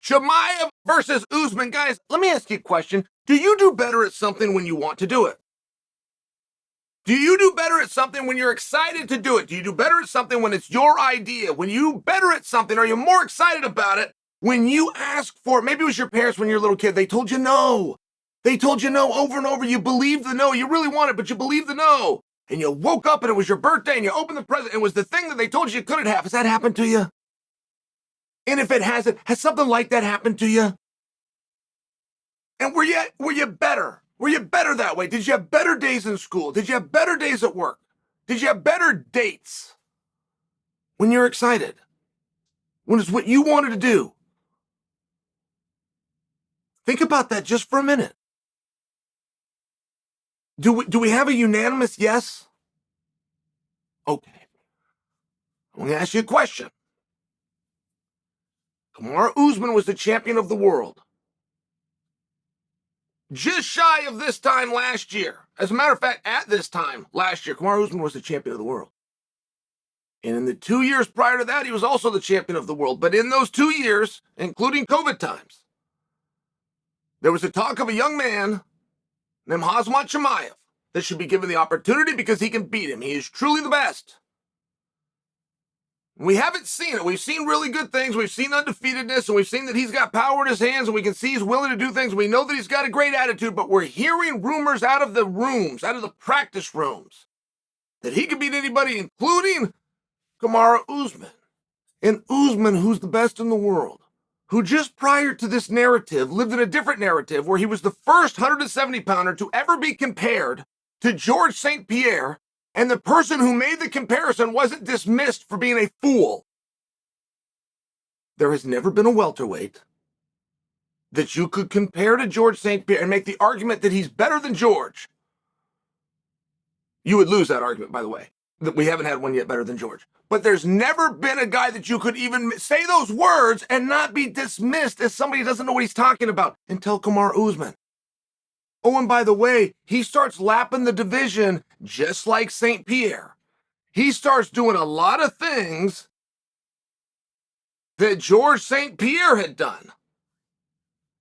Chimaev versus Usman. Guys, let me ask you a question. Do you do better at something when you want to do it? Do you do better at something when you're excited to do it? Do you do better at something when it's your idea? When you better at something, are you more excited about it when you ask for it? Maybe it was your parents when you were a little kid. They told you no. They told you no over and over. You believed the no. You really wanted, but you believed the no. And you woke up and it was your birthday and you opened the present. And it was the thing that they told you couldn't have. Has that happened to you? And if it hasn't, has something like that happened to you? And were you better? Were you better that way? Did you have better days in school? Did you have better days at work? Did you have better dates when you're excited? When it's what you wanted to do? Think about that just for a minute. Do we have a unanimous yes? Okay. I'm going to ask you a question. Kamaru Usman was the champion of the world. Just shy of this time last year. As a matter of fact, at this time last year, Kamaru Usman was the champion of the world. And in the 2 years prior to that, he was also the champion of the world. But in those 2 years, including COVID times, there was a talk of a young man named Khamzat Chimaev that should be given the opportunity because he can beat him. He is truly the best. We haven't seen it. We've seen really good things. We've seen undefeatedness, and we've seen that he's got power in his hands, and we can see he's willing to do things. We know that he's got a great attitude, but we're hearing rumors out of the rooms, out of the practice rooms, that he can beat anybody, including Kamaru Usman. And Usman, who's the best in the world, who just prior to this narrative lived in a different narrative where he was the first 170-pounder to ever be compared to George St. Pierre, and the person who made the comparison wasn't dismissed for being a fool. There has never been a welterweight that you could compare to George St. Pierre and make the argument that he's better than George. You would lose that argument, by the way. That we haven't had one yet better than George. But there's never been a guy that you could even say those words and not be dismissed as somebody who doesn't know what he's talking about until Kamaru Usman. Oh, and by the way, he starts lapping the division just like St. Pierre. He starts doing a lot of things that George St. Pierre had done.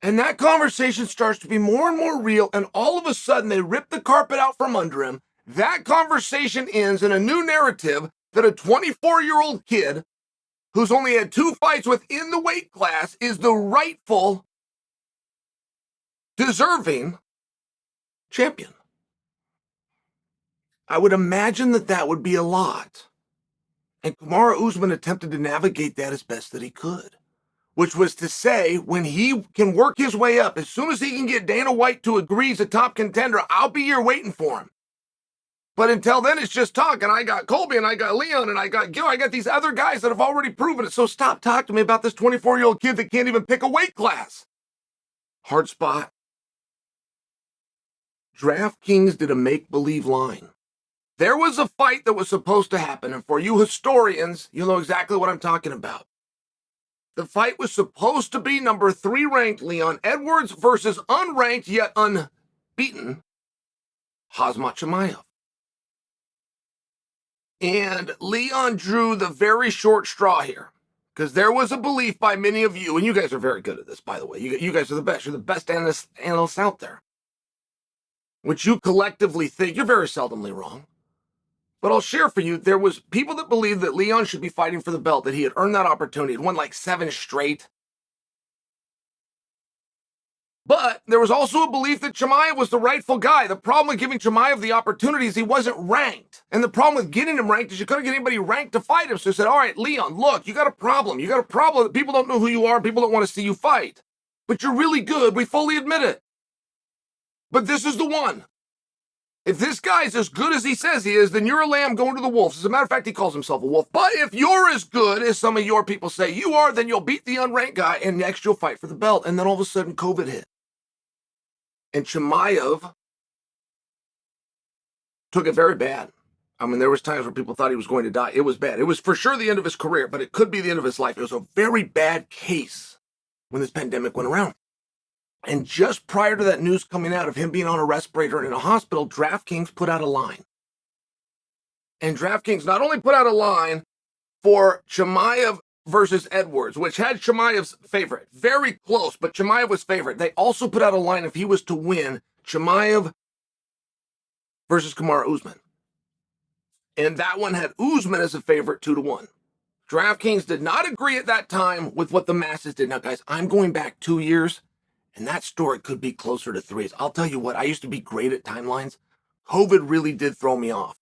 And that conversation starts to be more and more real, and all of a sudden they rip the carpet out from under him. That conversation ends in a new narrative that a 24-year-old kid who's only had 2 fights within the weight class is the rightful, deserving champion. I would imagine that would be a lot. And Kamaru Usman attempted to navigate that as best that he could, which was to say, when he can work his way up, as soon as he can get Dana White to agree he's a top contender, I'll be here waiting for him. But until then, it's just talk, and I got Colby, and I got Leon, and I got Gil. I got these other guys that have already proven it. So stop talking to me about this 24-year-old kid that can't even pick a weight class. Hard spot. DraftKings did a make-believe line. There was a fight that was supposed to happen, and for you historians, you'll know exactly what I'm talking about. The fight was supposed to be number 3 ranked Leon Edwards versus unranked yet unbeaten Khamzat Chimaev. And Leon drew the very short straw here, because there was a belief by many of you, and you guys are very good at this, by the way. You guys are the best. You're the best analysts out there. Which you collectively think, you're very seldomly wrong. But I'll share for you, there was people that believed that Leon should be fighting for the belt, that he had earned that opportunity. He'd won like 7 straight. But there was also a belief that Chimaev was the rightful guy. The problem with giving Chimaev the opportunity is he wasn't ranked. And the problem with getting him ranked is you couldn't get anybody ranked to fight him. So he said, all right, Leon, look, you got a problem. You got a problem that people don't know who you are and people don't want to see you fight. But you're really good. We fully admit it. But this is the one. If this guy's as good as he says he is, then you're a lamb going to the wolves. As a matter of fact, he calls himself a wolf. But if you're as good as some of your people say you are, then you'll beat the unranked guy, and next you'll fight for the belt. And then all of a sudden, COVID hit. And Chimaev took it very bad. I mean, there was times where people thought he was going to die. It was bad. It was for sure the end of his career, but it could be the end of his life. It was a very bad case when this pandemic went around. And just prior to that news coming out of him being on a respirator and in a hospital, DraftKings put out a line. And DraftKings not only put out a line for Chimaev versus Edwards, which had Chimaev's favorite. Very close, but Chimaev was favorite. They also put out a line if he was to win, Chimaev versus Kamaru Usman. And that one had Usman as a favorite 2-1. DraftKings did not agree at that time with what the masses did. Now, guys, I'm going back 2 years, and that story could be closer to 3. I'll tell you what, I used to be great at timelines. COVID really did throw me off.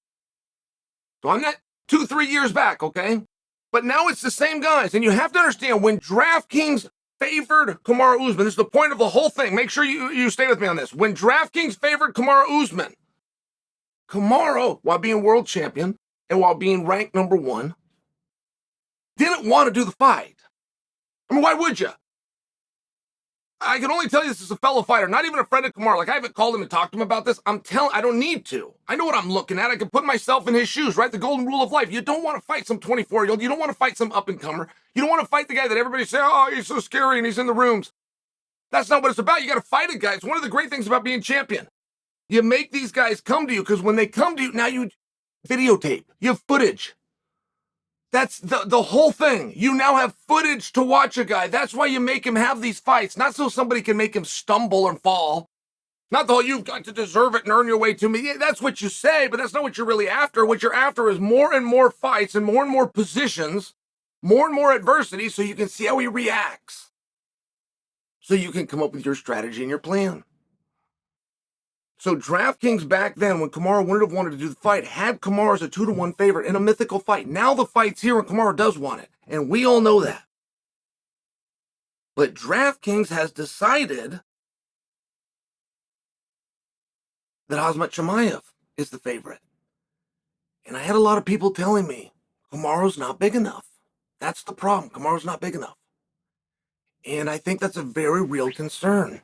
So I'm not 2-3 years back, okay? But now it's the same guys. And you have to understand, when DraftKings favored Kamaru Usman, this is the point of the whole thing. Make sure you stay with me on this. When DraftKings favored Kamaru Usman, Kamaru, while being world champion and while being ranked #1, didn't want to do the fight. I mean, why would you? I can only tell you this as a fellow fighter, not even a friend of Kamaru. Like, I haven't called him and talked to him about this. I don't need to. I know what I'm looking at. I can put myself in his shoes, right? The golden rule of life. You don't want to fight some 24-year-old. You don't want to fight some up-and-comer. You don't want to fight the guy that everybody say, oh, he's so scary and he's in the rooms. That's not what it's about. You got to fight a guy. It's one of the great things about being champion. You make these guys come to you, because when they come to you, now you videotape. You have footage. That's the whole thing. You now have footage to watch a guy. That's why you make him have these fights. Not so somebody can make him stumble and fall. Not the whole, you've got to deserve it and earn your way to me. Yeah, that's what you say, but that's not what you're really after. What you're after is more and more fights and more positions, more and more adversity, so you can see how he reacts. So you can come up with your strategy and your plan. So DraftKings back then, when Kamaru wouldn't have wanted to do the fight, had Kamaru as a 2-1 favorite in a mythical fight. Now the fight's here and Kamaru does want it. And we all know that. But DraftKings has decided that Khamzat Chimaev is the favorite. And I had a lot of people telling me, Kamaru's not big enough. That's the problem. Kamaru's not big enough. And I think that's a very real concern.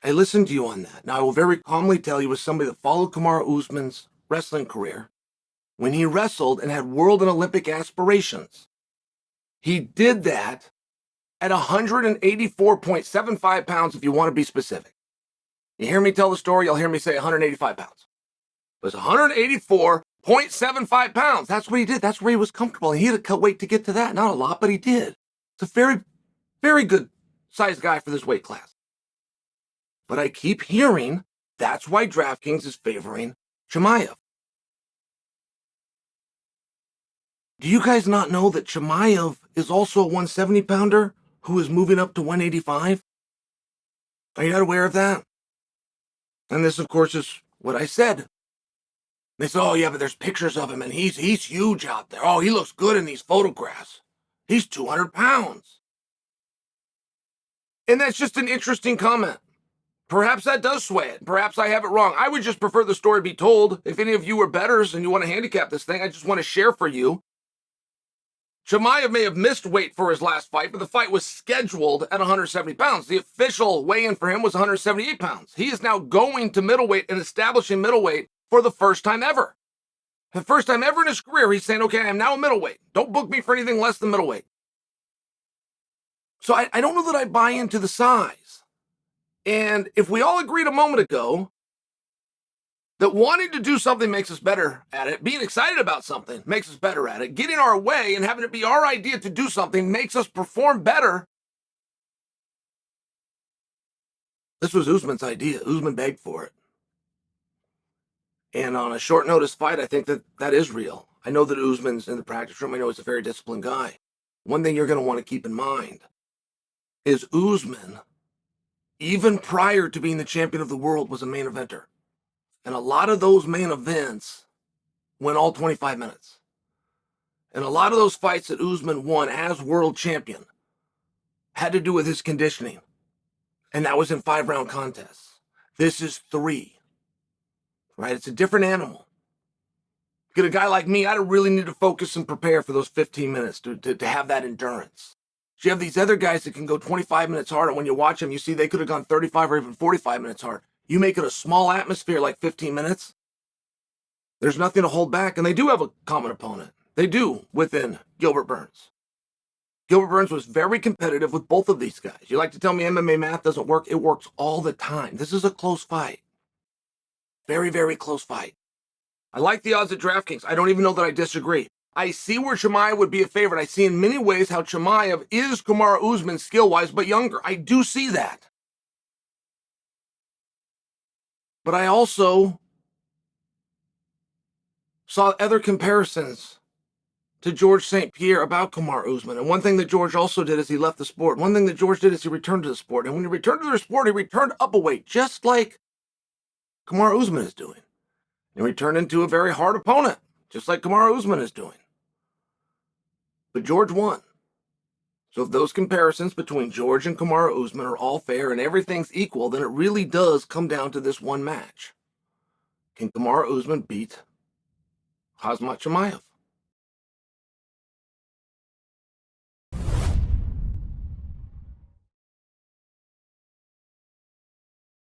I listened to you on that. Now, I will very calmly tell you, as somebody that followed Kamaru Usman's wrestling career, when he wrestled and had world and Olympic aspirations, he did that at 184.75 pounds, if you want to be specific. You hear me tell the story, you'll hear me say 185 pounds. It was 184.75 pounds. That's what he did. That's where he was comfortable. And he had to cut weight to get to that. Not a lot, but he did. It's a very, very good sized guy for this weight class. But I keep hearing that's why DraftKings is favoring Chimaev. Do you guys not know that Chimaev is also a 170-pounder who is moving up to 185? Are you not aware of that? And this, of course, is what I said. They said, oh, yeah, but there's pictures of him, and he's huge out there. Oh, he looks good in these photographs. He's 200 pounds. And that's just an interesting comment. Perhaps that does sway it. Perhaps I have it wrong. I would just prefer the story be told. If any of you are bettors and you want to handicap this thing, I just want to share for you. Chimaev may have missed weight for his last fight, but the fight was scheduled at 170 pounds. The official weigh-in for him was 178 pounds. He is now going to middleweight and establishing middleweight for the first time ever. The first time ever in his career, he's saying, okay, I am now a middleweight. Don't book me for anything less than middleweight. So I don't know that I buy into the size. And if we all agreed a moment ago that wanting to do something makes us better at it, being excited about something makes us better at it, getting our way and having it be our idea to do something makes us perform better. This was Usman's idea. Usman begged for it. And on a short notice fight, I think that is real. I know that Usman's in the practice room. I know he's a very disciplined guy. One thing you're going to want to keep in mind is Usman, even prior to being the champion of the world, was a main eventer. And a lot of those main events went all 25 minutes. And a lot of those fights that Usman won as world champion had to do with his conditioning. And that was in 5-round contests. This is 3. Right? It's a different animal. Get a guy like me, I really need to focus and prepare for those 15 minutes to have that endurance. So you have these other guys that can go 25 minutes hard, and when you watch them, you see they could have gone 35 or even 45 minutes hard. You make it a small atmosphere like 15 minutes, there's nothing to hold back, and they do have a common opponent. They do, within Gilbert Burns. Gilbert Burns was very competitive with both of these guys. You like to tell me MMA math doesn't work? It works all the time. This is a close fight. Very, very close fight. I like the odds at DraftKings. I don't even know that I disagree. I see where Chimaev would be a favorite. I see in many ways how Chimaev is Kamaru Usman skill-wise, but younger. I do see that. But I also saw other comparisons to George St. Pierre about Kamaru Usman. And one thing that George also did is he left the sport. One thing that George did is he returned to the sport. And when he returned to the sport, he returned up a weight, just like Kamaru Usman is doing. And he turned into a very hard opponent, just like Kamaru Usman is doing. But George won. So if those comparisons between George and Kamaru Usman are all fair and everything's equal, then it really does come down to this one match. Can Kamaru Usman beat Khamzat Chimaev?